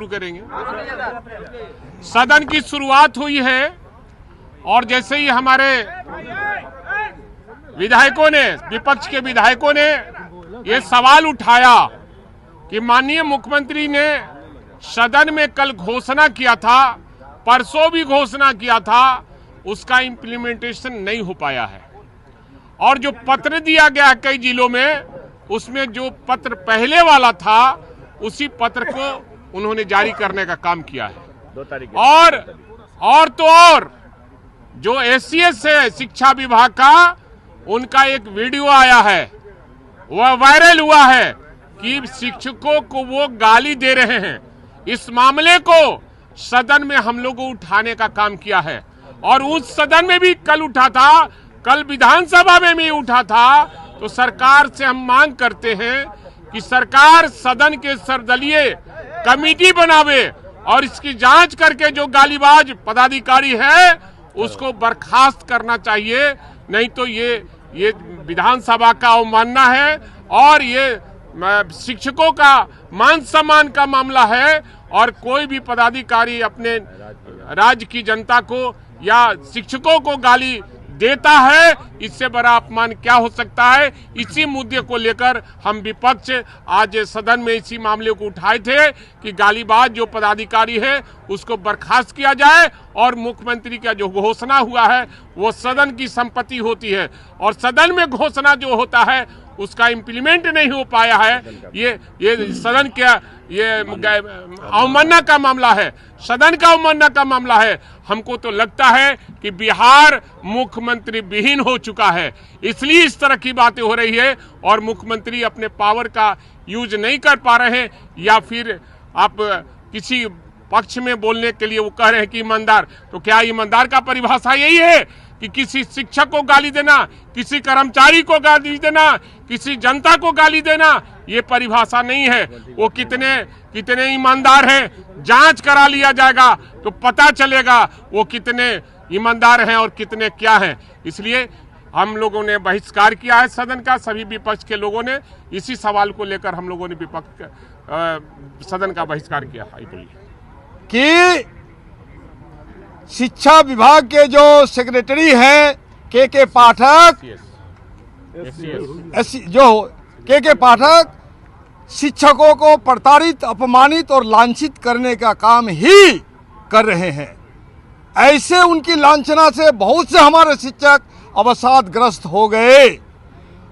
करेंगे। सदन की शुरुआत हुई है और जैसे ही हमारे विधायकों ने, विपक्ष के विधायकों ने ये सवाल उठाया कि माननीय मुख्यमंत्री ने सदन में कल घोषणा किया था, परसों भी घोषणा किया था, उसका इम्प्लीमेंटेशन नहीं हो पाया है। और जो पत्र दिया गया कई जिलों में, उसमें जो पत्र पहले वाला था उसी पत्र को उन्होंने जारी करने का काम किया है। 2 तारीख और जो एससीएस है शिक्षा विभाग का, उनका एक वीडियो आया है, वह वायरल हुआ है कि शिक्षकों को वो गाली दे रहे हैं। इस मामले को सदन में हम लोगों को उठाने का काम किया है और उस सदन में भी कल उठा था, कल विधानसभा में भी उठा था। तो सरकार से हम मांग करते हैं कि सरकार सदन के सर्वदलीय कमेटी बनावे और इसकी जांच करके जो गालीबाज पदाधिकारी है उसको बर्खास्त करना चाहिए। नहीं तो ये विधानसभा का अवमानना है और ये शिक्षकों का मान सम्मान का मामला है। और कोई भी पदाधिकारी अपने राज्य की जनता को या शिक्षकों को गाली देता है, इससे बड़ा अपमान क्या हो सकता है। इसी मुद्दे को लेकर हम विपक्ष आज सदन में इसी मामले को उठाए थे कि गालीबाज जो पदाधिकारी है उसको बर्खास्त किया जाए और मुख्यमंत्री का जो घोषणा हुआ है वो सदन की संपत्ति होती है और सदन में घोषणा जो होता है उसका इम्प्लीमेंट नहीं हो पाया है। ये सदन का ये अवमानना का मामला है, सदन का अवमानना का मामला है। हमको तो लगता है कि बिहार मुख्यमंत्री विहीन हो चुका है, इसलिए इस तरह की बातें हो रही है और मुख्यमंत्री अपने पावर का यूज नहीं कर पा रहे हैं या फिर आप किसी पक्ष में बोलने के लिए वो कह रहे हैं कि ईमानदार। तो क्या ईमानदार का परिभाषा यही है कि किसी शिक्षक को गाली देना, किसी कर्मचारी को गाली देना, किसी जनता को गाली देना? ये परिभाषा नहीं है। वो कितने ईमानदार हैं, जांच करा लिया जाएगा तो पता चलेगा वो कितने ईमानदार हैं और कितने क्या हैं। इसलिए हम लोगों ने बहिष्कार किया है सदन का, सभी विपक्ष के लोगों ने। इसी सवाल को लेकर हम लोगों ने विपक्ष सदन का बहिष्कार किया है कि शिक्षा विभाग के जो सेक्रेटरी हैं के पाठक, के पाठक शिक्षकों को प्रताड़ित, अपमानित और लांछित करने का काम ही कर रहे हैं। ऐसे उनकी लांछना से बहुत से हमारे शिक्षक अवसादग्रस्त हो गए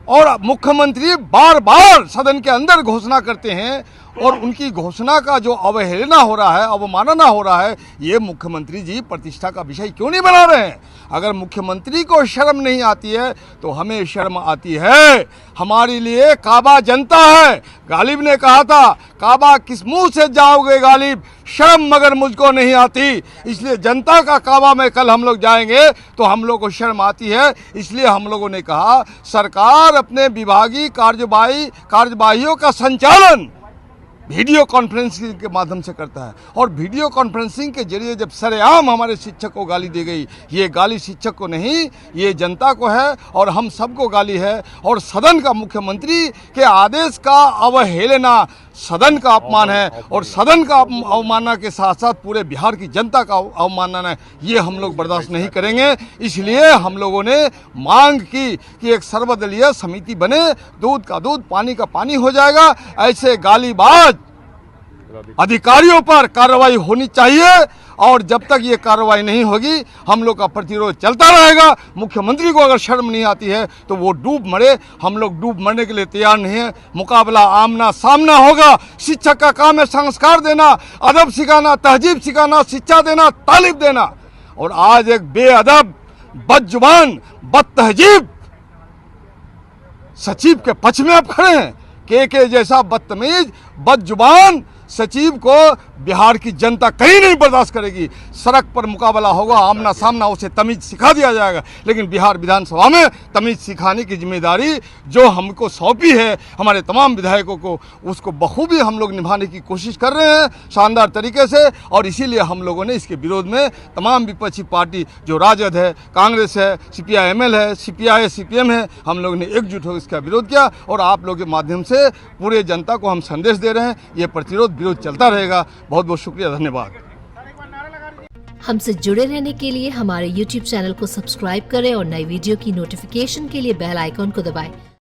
और मुख्यमंत्री बार बार सदन के अंदर घोषणा करते हैं और उनकी घोषणा का जो अवहेलना हो रहा है, अवमानना हो रहा है, ये मुख्यमंत्री जी प्रतिष्ठा का विषय क्यों नहीं बना रहे हैं? अगर मुख्यमंत्री को शर्म नहीं आती है तो हमें शर्म आती है। हमारे लिए काबा जनता है। गालिब ने कहा था, काबा किस मुंह से जाओगे गालिब, शर्म मगर मुझको नहीं आती। इसलिए जनता का काबा में कल हम लोग जाएंगे तो हम लोग को शर्म आती है। इसलिए हम लोगों ने कहा सरकार अपने विभागीय कार्यवाहियों का संचालन वीडियो कॉन्फ्रेंसिंग के माध्यम से करता है और वीडियो कॉन्फ्रेंसिंग के जरिए जब सरेआम हमारे शिक्षक को गाली दी गई, ये गाली शिक्षक को नहीं, ये जनता को है और हम सबको गाली है। और सदन का मुख्यमंत्री के आदेश का अवहेलना सदन का अपमान है और सदन का अवमानना के साथ साथ पूरे बिहार की जनता का अवमानना है। ये हम लोग बर्दाश्त नहीं करेंगे। इसलिए हम लोगों ने मांग की कि एक सर्वदलीय समिति बने, दूध का दूध पानी का पानी हो जाएगा। ऐसे गालीबाज अधिकारियों पर कार्रवाई होनी चाहिए और जब तक ये कार्रवाई नहीं होगी हम लोग का प्रतिरोध चलता रहेगा। मुख्यमंत्री को अगर शर्म नहीं आती है तो वो डूब मरे, हम लोग डूब मरने के लिए तैयार नहीं है। मुकाबला आमना सामना होगा। शिक्षक का काम है संस्कार देना, अदब सिखाना, तहजीब सिखाना, शिक्षा देना, तालीम देना। और आज एक बेअदब, बदजुबान, बदतहजीब सचिव के पक्ष में आप खड़े हैं। के जैसा बदतमीज, बदजुबान सचिव को बिहार की जनता कहीं नहीं बर्दाश्त करेगी। सड़क पर मुकाबला होगा, आमना सामना, उसे तमीज सिखा दिया जाएगा। लेकिन बिहार विधानसभा में तमीज सिखाने की जिम्मेदारी जो हमको सौंपी है हमारे तमाम विधायकों को, उसको बखूबी हम लोग निभाने की कोशिश कर रहे हैं शानदार तरीके से। और इसीलिए हम लोगों ने इसके विरोध में तमाम विपक्षी पार्टी जो राजद है, कांग्रेस है, CPI-ML है, CPI CPM है, हम लोग ने एकजुट होकर इसका विरोध किया। और आप लोगों के माध्यम से पूरे जनता को हम संदेश दे रहे हैं, ये प्रतिरोध विरोध चलता रहेगा। बहुत बहुत शुक्रिया, धन्यवाद। हमसे जुड़े रहने के लिए हमारे YouTube चैनल को सब्सक्राइब करें और नई वीडियो की नोटिफिकेशन के लिए बेल आइकॉन को दबाएं।